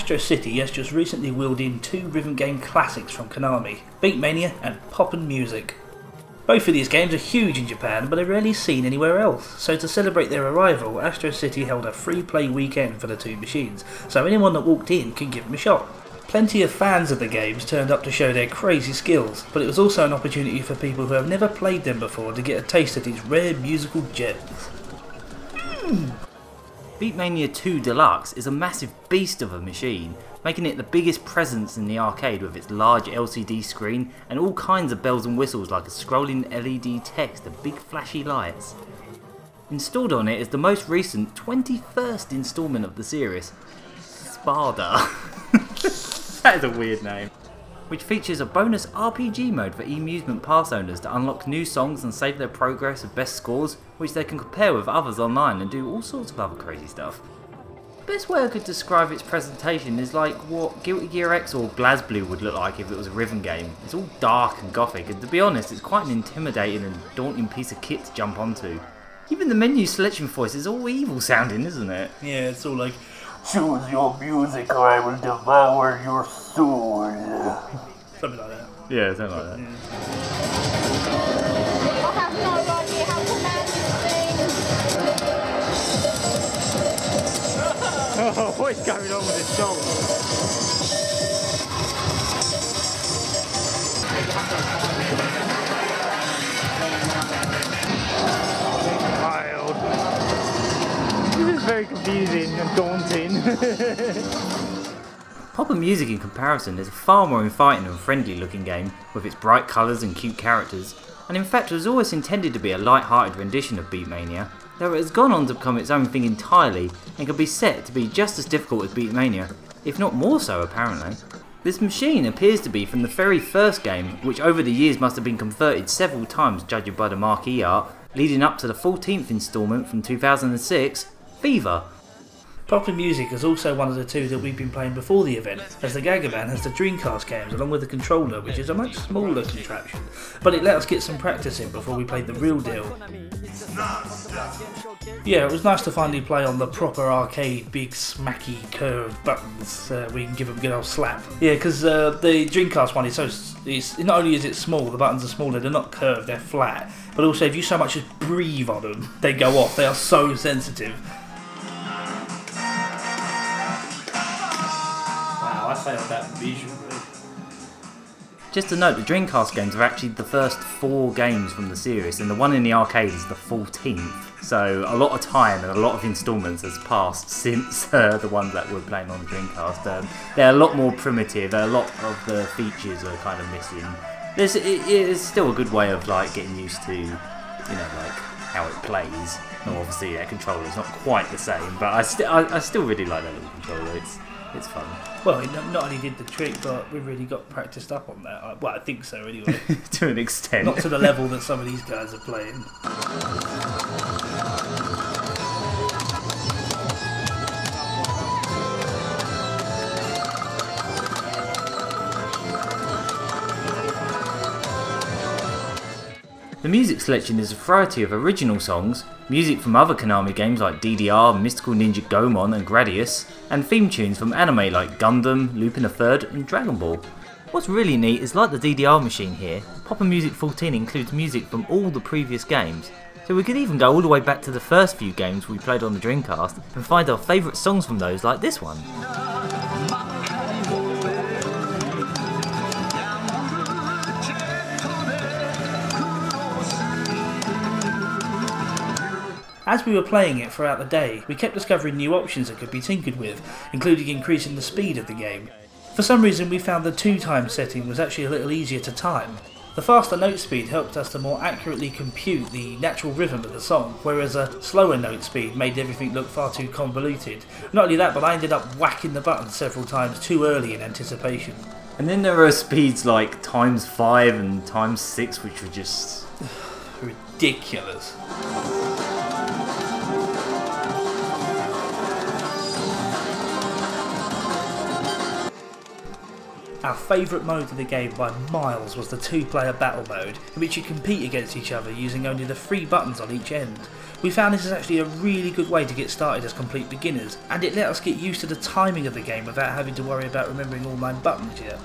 Astro City has just recently wheeled in two rhythm game classics from Konami, Beatmania and Poppin' Music. Both of these games are huge in Japan, but are rarely seen anywhere else, so to celebrate their arrival, Astro City held a free play weekend for the two machines, so anyone that walked in can give them a shot. Plenty of fans of the games turned up to show their crazy skills, but it was also an opportunity for people who have never played them before to get a taste of these rare musical gems. Beatmania IIDX is a massive beast of a machine, making it the biggest presence in the arcade with its large LCD screen and all kinds of bells and whistles like a scrolling LED text and big flashy lights. Installed on it is the most recent 21st instalment of the series, Spada. That is a weird name. Which features a bonus RPG mode for eMusement Pass owners to unlock new songs and save their progress with best scores, which they can compare with others online and do all sorts of other crazy stuff. The best way I could describe its presentation is like what Guilty Gear X or BlazBlue would look like if it was a rhythm game. It's all dark and gothic, and to be honest, it's quite an intimidating and daunting piece of kit to jump onto. Even the menu selection voice is all evil sounding, isn't it? Yeah, it's all like, choose your music or I will devour your soul. something like that. Yeah, something like that. Yeah. I have no idea how to manage things. Oh, what is going on with this song? Wild. This is very confusing and daunting. Poppin' Music in comparison is a far more inviting and friendly looking game with its bright colours and cute characters, and in fact was always intended to be a light-hearted rendition of Beatmania, though it has gone on to become its own thing entirely and can be set to be just as difficult as Beatmania, if not more so apparently. This machine appears to be from the very first game, which over the years must have been converted several times judging by the marquee art, leading up to the 14th instalment from 2006, Fever. Poppin' Music is also one of the two that we've been playing before the event, as the Gagaman has the Dreamcast games along with the controller, which is a much smaller contraption, but it let us get some practice in before we played the real deal. Yeah, it was nice to finally play on the proper arcade, big smacky curved buttons. We can give them a good old slap. Yeah, because the Dreamcast one is not only is it small, the buttons are smaller, they're not curved, they're flat, but also if you so much as breathe on them, they go off. They are so sensitive. I failed that visually. Just to note, the Dreamcast games are actually the first 4 games from the series, and the one in the arcade is the 14th. So a lot of time and a lot of instalments has passed since the ones that we're playing on the Dreamcast. They're a lot more primitive. A lot of the features are kind of missing. It is still a good way of like getting used to, you know, like how it plays. And obviously, that controller is not quite the same, but I still really like that little controller. It's fun. Well, it not only did the trick, but we really got practiced up on that. Well, I think so anyway. To an extent. Not to the level that some of these guys are playing. The music selection is a variety of original songs, music from other Konami games like DDR, Mystical Ninja Goemon and Gradius, and theme tunes from anime like Gundam, Lupin III and Dragon Ball. What's really neat is like the DDR machine here, Poppin' Music 14 includes music from all the previous games, so we could even go all the way back to the first few games we played on the Dreamcast and find our favourite songs from those like this one. As we were playing it throughout the day, we kept discovering new options that could be tinkered with, including increasing the speed of the game. For some reason we found the 2x setting was actually a little easier to time. The faster note speed helped us to more accurately compute the natural rhythm of the song, whereas a slower note speed made everything look far too convoluted. Not only that, but I ended up whacking the button several times too early in anticipation. And then there are speeds like ×5 and ×6 which were just ridiculous. Our favourite mode of the game by miles was the 2-player battle mode, in which you compete against each other using only the 3 buttons on each end. We found this is actually a really good way to get started as complete beginners, and it let us get used to the timing of the game without having to worry about remembering all 9 buttons yet.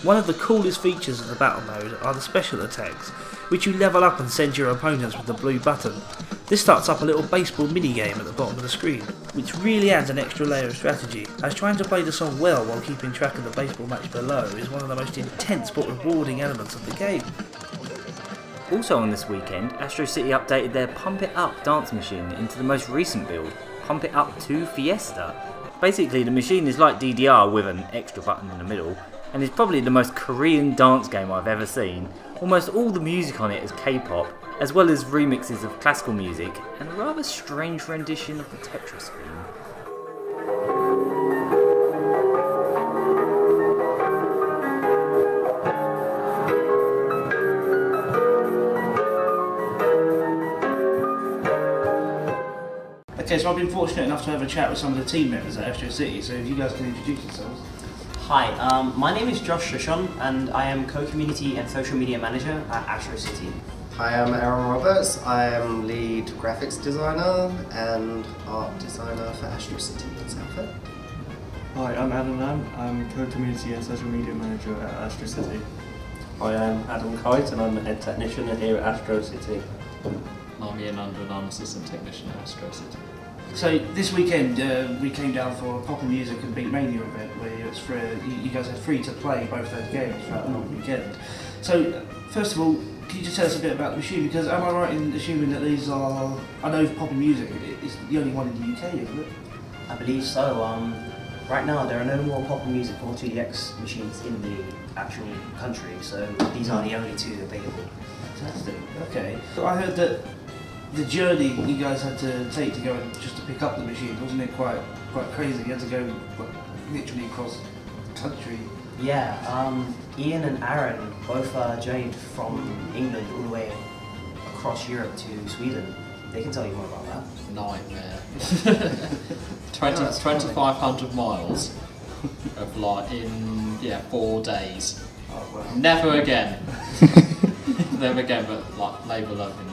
One of the coolest features of the battle mode are the special attacks, which you level up and send your opponents with the blue button. This starts up a little baseball mini-game at the bottom of the screen, which really adds an extra layer of strategy, as trying to play the song well while keeping track of the baseball match below is one of the most intense but rewarding elements of the game. Also on this weekend, Astro City updated their Pump It Up dance machine into the most recent build, Pump It Up Fiesta. Basically the machine is like DDR with an extra button in the middle, and is probably the most Korean dance game I've ever seen. Almost all the music on it is K-pop, as well as remixes of classical music, and a rather strange rendition of the Tetris theme. Okay, so I've been fortunate enough to have a chat with some of the team members at Astro City, so if you guys can introduce yourselves. Hi, my name is Josh Shoshon and I am Co-Community and Social Media Manager at Astro City. Hi, I'm Aaron Roberts. I am lead graphics designer and art designer for Astro City in Southend. Hi, I'm Adam Lamb. I'm Co-Community and Social Media Manager at Astro City. Hi, I'm Adam Kite and I'm the Head Technician here at Astro City. I'm Ian Under and I'm Assistant Technician at Astro City. So this weekend we came down for a Pop and Music and Beatmania event where it's free, you guys are free to play both those games throughout the whole weekend. So first of all, can you just tell us a bit about the machine? Because am I right in assuming that these are, I know Pop and Music is the only one in the UK, isn't it? I believe so. Right now there are no more Pop and Music or 2DX machines in the actual country, so these are the only 2 available. Fantastic. Okay. So I heard that the journey you guys had to take to go and just to pick up the machine, wasn't it quite crazy? You had to go literally across the country. Yeah, Ian and Aaron both journeyed from England all the way across Europe to Sweden. They can tell you more about that. Nightmare. 2,500 miles of like in 4 days. Oh, wow. Never again. Never again, but like labour loving.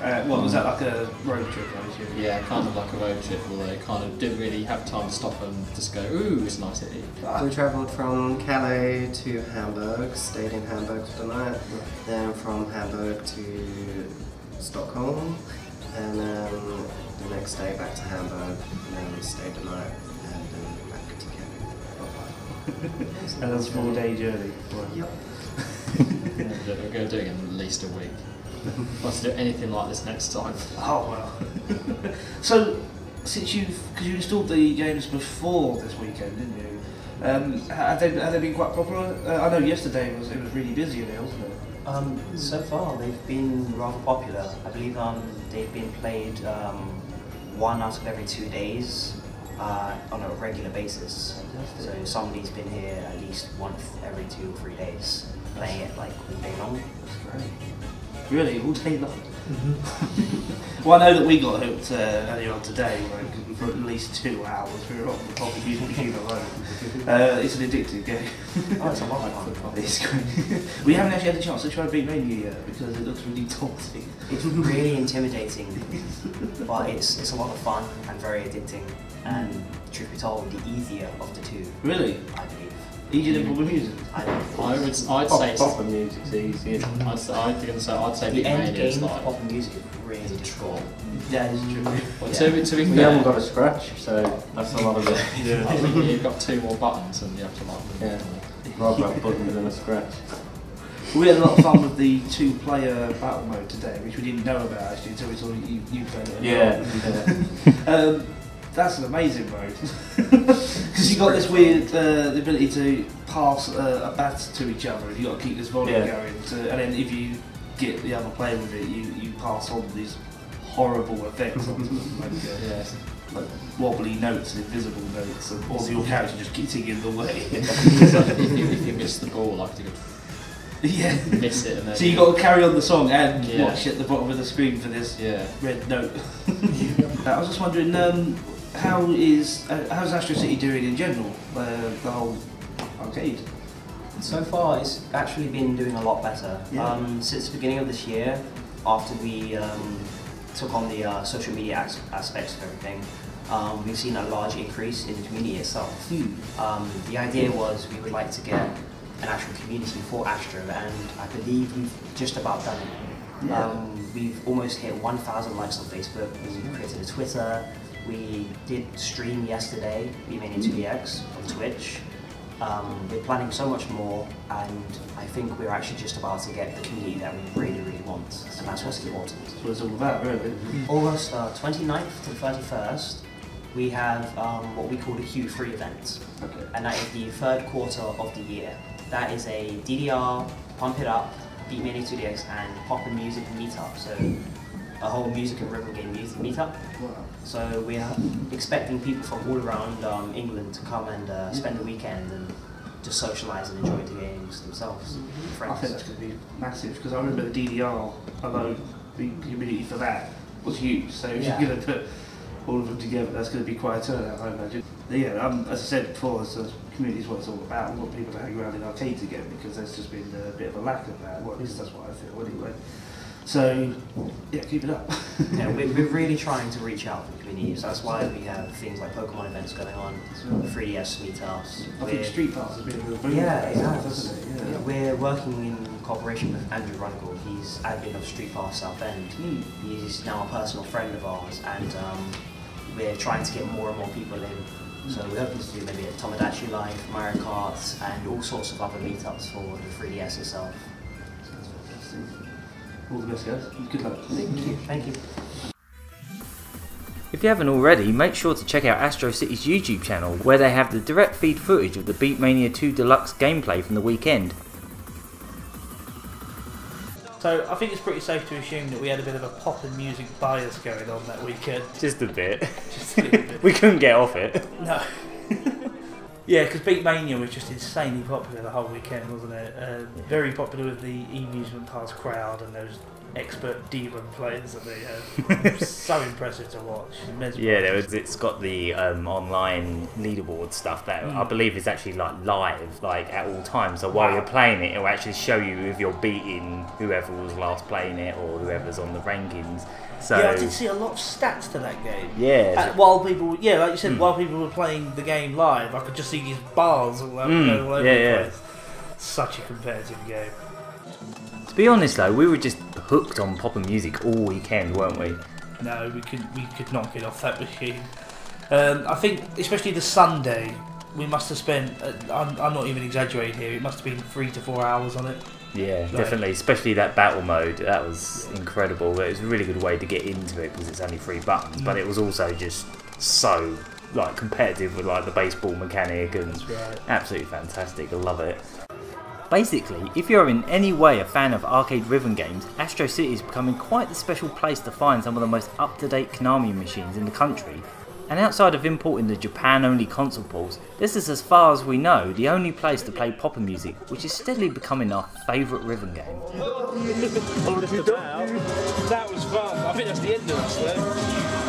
What was that, like a road trip, I assume? Yeah, kind of like a road trip where they kind of didn't really have time to stop and just go, ooh, it's nice city. We travelled from Calais to Hamburg, stayed in Hamburg for the night, then from Hamburg to Stockholm, and then the next day back to Hamburg, and then we stayed the night, and then back to Calais. And that's a 4-day journey. Yep. We're going to do it in at least a week. Must do anything like this next time. Oh wow. So, because you installed the games before this weekend, didn't you? Have they been quite popular? I know yesterday it was really busy there, wasn't it? So far they've been rather popular. I believe they've been played 1 out of every 2 days on a regular basis. So somebody's been here at least once every 2 or 3 days, playing it like all day long. That's great. Really, all day long? Well, I know that we got hooked earlier on today, like, for at least 2 hours. We were on the Pop and Music machine alone. It's an addictive game. Oh, it's a lot of fun. It's great. We haven't actually had the chance to try Beatmania yet because it looks really daunting. It's really intimidating, but it's a lot of fun and very addicting, and truth be told, the easier of the 2. Really? I believe. Easier than Pop and Music? I'd say Pop and Music's easier. I'd say The end Beatmania is game of like Pop and Music is really difficult. That is true. Well, to be We fair, haven't got a scratch, so that's a lot of it. I think you've got 2 more buttons and you have to like. Yeah. Rather have buttons than a scratch. We had a lot of fun with the 2-player battle mode today, which we didn't know about actually until we saw you played it. Yeah. That's an amazing mode. Because you got this weird the ability to pass a bat to each other, and you got to keep this volley going. And then if you get the other player with it, you pass on these horrible effects onto them, like wobbly notes, invisible notes, and all your character just getting in the way. if you miss the ball, like to go. Yeah. Miss it and then. So you got to carry on the song and watch at the bottom of the screen for this red note. I was just wondering, how's Astro City doing in general? The whole arcade. So far, it's actually been doing a lot better. Yeah. Since the beginning of this year, after we took on the social media aspects of everything, we've seen a large increase in the community itself. The idea was we would like to get an actual community for Astro, and I believe we've just about done it. Yeah. We've almost hit 1,000 likes on Facebook. We created a Twitter. We did stream yesterday, Beatmania IIDX on Twitch. We're planning so much more, and I think we're actually just about to get the community that we really, really want, and that's what's important. That's what it's all about, really. August 29th to 31st, we have what we call the Q3 event, and that is the third quarter of the year. That is a DDR, Pump It Up, Beatmania IIDX, and Pop and Music meetup. So a whole music and rhythm game meetup. Wow. So we are expecting people from all around England to come and spend the weekend and just socialise and enjoy the games themselves. I think that's going to be massive, because I remember the DDR alone, the community for that was huge. So if you're going to put all of them together, that's going to be quite a turnout, I imagine. Yeah, as I said before, the community is what it's all about. We want people to hang around in arcades again, because there's just been a bit of a lack of that. Well, at least that's what I feel anyway. So, yeah, keep it up. Yeah, we're really trying to reach out to the community, so that's why we have things like Pokemon events going on, 3DS meetups. I think Street Pass has been a real boom. Yeah, it has. Hasn't it? Yeah. We're working in cooperation with Andrew Runkle. He's admin of Street Pass Southend. He's now a personal friend of ours, and we're trying to get more and more people in. So we're hoping to do maybe a Tomodachi Life, Mario Kart, and all sorts of other meetups for the 3DS itself. Sounds fantastic. All the best, guys. Good luck. Thank you. Thank you. If you haven't already, make sure to check out Astro City's YouTube channel, where they have the direct feed footage of the Beatmania 2 Deluxe gameplay from the weekend. So I think it's pretty safe to assume that we had a bit of a pop and music bias going on that weekend. Just a bit. Just a little bit. We couldn't get off it. No. Yeah, because Beatmania was just insanely popular the whole weekend, wasn't it? Very popular with the e-amusement park crowd and those expert demon players that they had. So impressive to watch. Yeah, it's got the online leaderboard stuff that I believe is actually like live, like at all times. So while you're playing it, it'll actually show you if you're beating whoever was last playing it or whoever's on the rankings. So yeah, I did see a lot of stats to that game. Yeah. While people, like you said, while people were playing the game live, I could just see these bars all over the place. Such a competitive game. To be honest though, we were just hooked on pop and music all weekend, weren't we? No, we could not get off that machine. I think, especially the Sunday, we must have spent, I'm not even exaggerating here, it must have been 3 to 4 hours on it. Yeah, definitely, especially that battle mode, that was incredible. It was a really good way to get into it because it's only 3 buttons, but it was also just so like competitive with like the baseball mechanic, and absolutely fantastic. I love it. Basically, if you're in any way a fan of arcade rhythm games, Astro City is becoming quite the special place to find some of the most up-to-date Konami machines in the country. And outside of importing the Japan-only console ports, this is, as far as we know, the only place to play pop and music, which is steadily becoming our favourite rhythm game. That was fun. I think that's the end of us there.